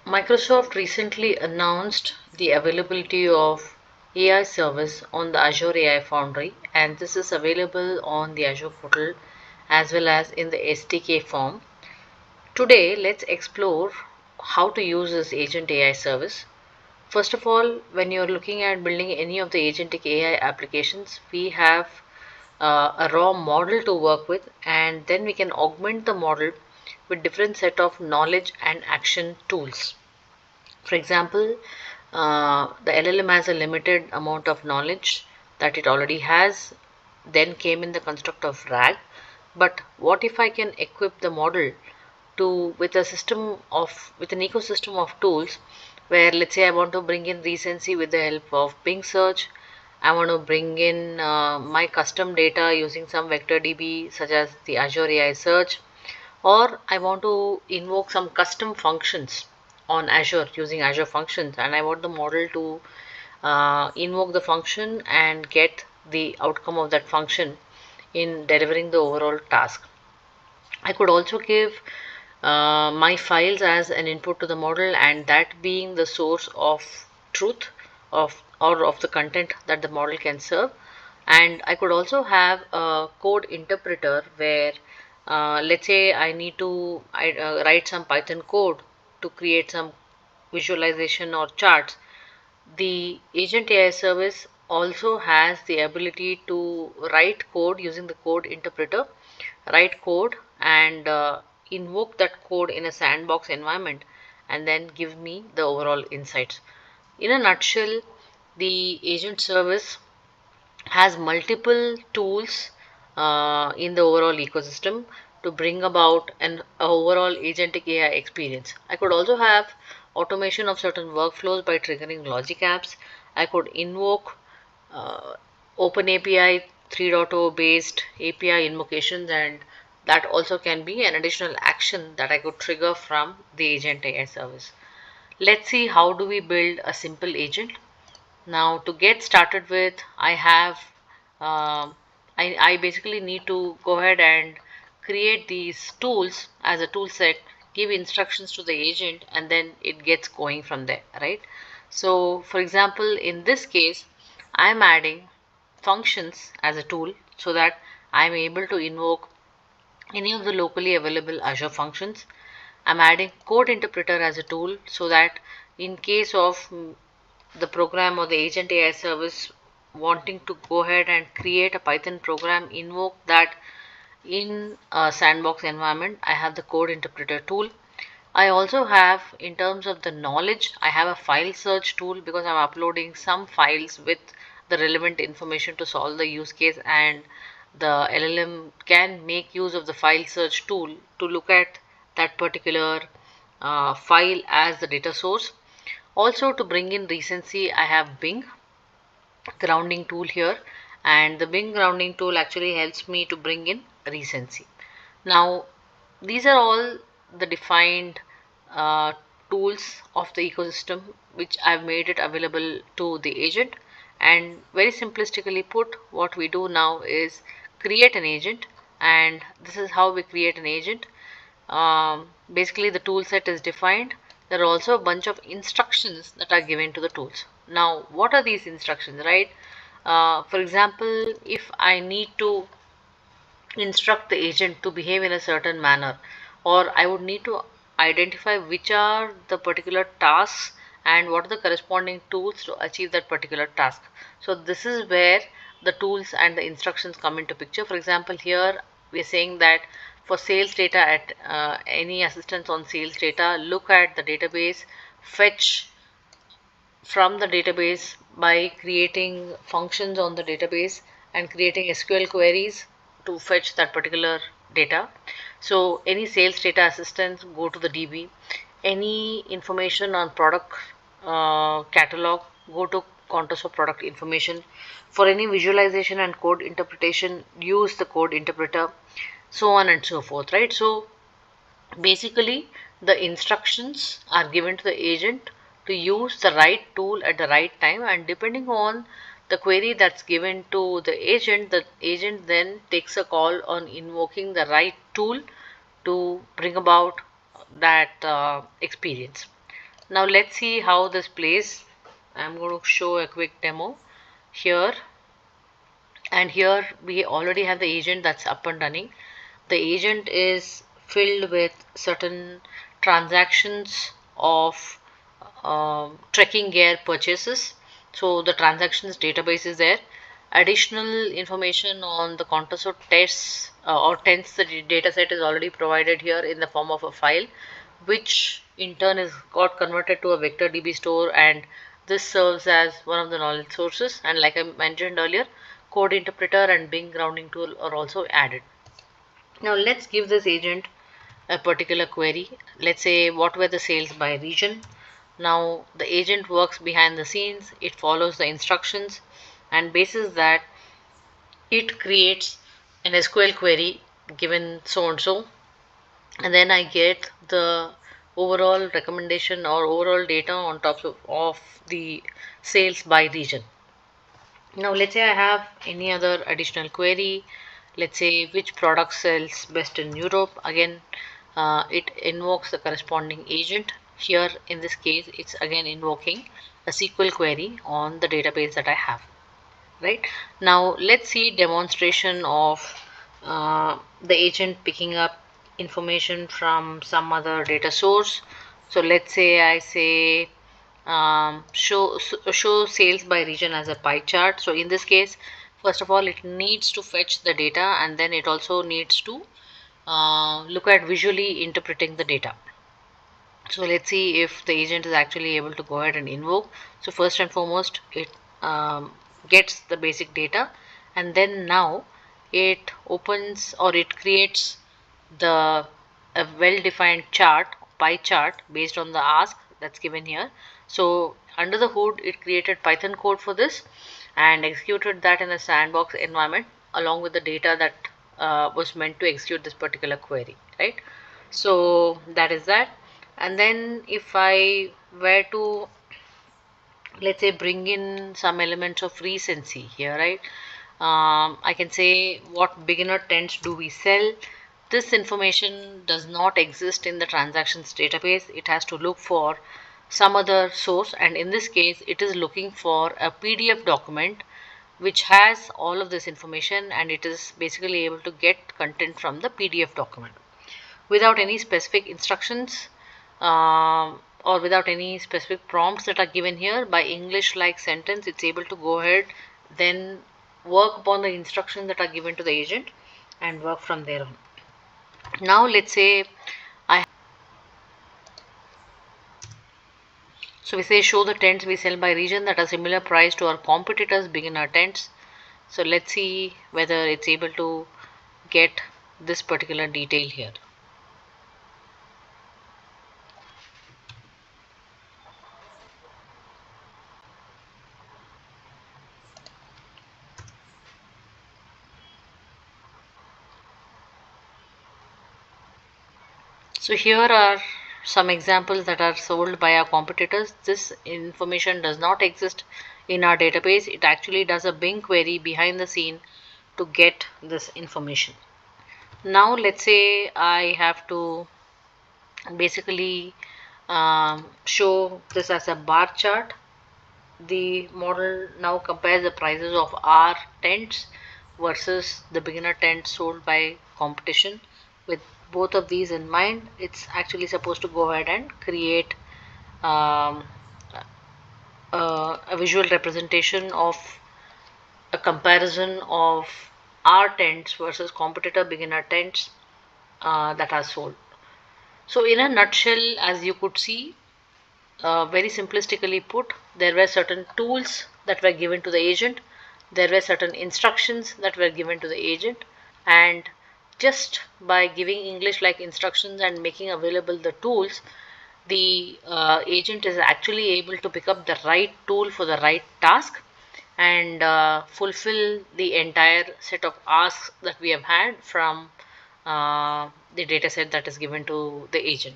Microsoft recently announced the availability of AI service on the Azure AI Foundry, and this is available on the Azure portal as well as in the SDK form. Today, let's explore how to use this Agent AI service. First of all, when you're looking at building any of the agentic AI applications, we have a raw model to work with, and then we can augment the model with different set of knowledge and action tools. For example, the LLM has a limited amount of knowledge that it already has, then came in the construct of RAG. But what if I can equip the model to with a system of with an ecosystem of tools where, let's say, I want to bring in recency with the help of Bing search. I want to bring in my custom data using some vector DB such as the Azure AI search, or I want to invoke some custom functions on Azure using Azure functions, and I want the model to invoke the function and get the outcome of that function in delivering the overall task. I could also give my files as an input to the model, and that being the source of truth of the content that the model can serve. And I could also have a code interpreter where, let's say, I need to write some Python code to create some visualization or charts. The Agent AI service also has the ability to write code using the code interpreter, write code and invoke that code in a sandbox environment, and then give me the overall insights. In a nutshell, the agent service has multiple tools in the overall ecosystem to bring about an overall agentic AI experience. I could also have automation of certain workflows by triggering logic apps. I could invoke uh, OpenAPI 3.0 based API invocations, and that also can be an additional action that I could trigger from the agent AI service. Let's see how do we build a simple agent. Now, to get started with, I have I basically need to go ahead and create these tools as a tool set, give instructions to the agent, and then it gets going from there, right? So, for example, in this case, I'm adding functions as a tool so that I'm able to invoke any of the locally available Azure functions. I'm adding code interpreter as a tool so that in case of the program or the agent AI service wanting to go ahead and create a Python program, invoke that in a sandbox environment, I have the code interpreter tool. I also have, in terms of the knowledge, I have a file search tool because I'm uploading some files with the relevant information to solve the use case, and the LLM can make use of the file search tool to look at that particular file as the data source. Also, to bring in recency, I have Bing grounding tool here, and the Bing grounding tool actually helps me to bring in recency. Now, these are all the defined uh, tools of the ecosystem which I've made it available to the agent. And very simplistically put, what we do now is create an agent, and this is how we create an agent. Basically, the tool set is defined. There are also a bunch of instructions that are given to the tools. Now, what are these instructions, right? For example, if I need to instruct the agent to behave in a certain manner, or I would need to identify which are the particular tasks and what are the corresponding tools to achieve that particular task. So this is where the tools and the instructions come into picture. For example, here we are saying that for sales data, at any assistance on sales data, look at the database, fetch from the database by creating functions on the database and creating SQL queries to fetch that particular data. So any sales data assistance, go to the DB. Any information on product catalog, go to contours of product information. For any visualization and code interpretation, use the code interpreter, so on and so forth, right? So basically, the instructions are given to the agent to use the right tool at the right time, and depending on the query that's given to the agent then takes a call on invoking the right tool to bring about that experience. Now let's see how this plays. I'm going to show a quick demo here, and here we already have the agent that's up and running. The agent is filled with certain transactions of trekking gear purchases. So the transactions database is there. Additional information on the contours of tests or tents, the data set is already provided here in the form of a file, which in turn is got converted to a vector DB store, and this serves as one of the knowledge sources. And like I mentioned earlier, code interpreter and Bing grounding tool are also added. Now let's give this agent a particular query. Let's say what were the sales by region. Now the agent works behind the scenes, it follows the instructions, and basis that it creates an SQL query given so and so, and then I get the overall recommendation or overall data on top of the sales by region. Now let's say I have any other additional query. Let's say which product sells best in Europe. Again, it invokes the corresponding agent. Here in this case, it's again invoking a SQL query on the database that I have. Right now, let's see demonstration of the agent picking up information from some other data source. So let's say I say show sales by region as a pie chart. So in this case, first of all, it needs to fetch the data, and then it also needs to look at visually interpreting the data. So let's see if the agent is actually able to go ahead and invoke. So first and foremost, it gets the basic data, and then now it opens or it creates the a well-defined chart, pie chart, based on the ask that's given here. So under the hood, it created Python code for this and executed that in a sandbox environment along with the data that was meant to execute this particular query, right? So that is that. And then if I were to, let's say, bring in some elements of recency here, right? I can say what beginner tents do we sell. This information does not exist in the transactions database. It has to look for some other source, and in this case it is looking for a PDF document which has all of this information, and it is basically able to get content from the PDF document without any specific instructions, or without any specific prompts that are given here. By English like sentence, it's able to go ahead, then work upon the instructions that are given to the agent and work from there on. Now let's say so we say show the tents we sell by region that are similar price to our competitors beginner tents. So let's see whether it's able to get this particular detail here. So here are some examples that are sold by our competitors. This information does not exist in our database. It actually does a Bing query behind the scene to get this information. Now let's say I have to basically show this as a bar chart. The model now compares the prices of our tents versus the beginner tent sold by competition. With both of these in mind, it's actually supposed to go ahead and create um, a visual representation of a comparison of our tents versus competitor beginner tents that are sold. So in a nutshell, as you could see, very simplistically put, there were certain tools that were given to the agent, there were certain instructions that were given to the agent, and just by giving English like instructions and making available the tools, the agent is actually able to pick up the right tool for the right task and fulfill the entire set of asks that we have had from the data set that is given to the agent.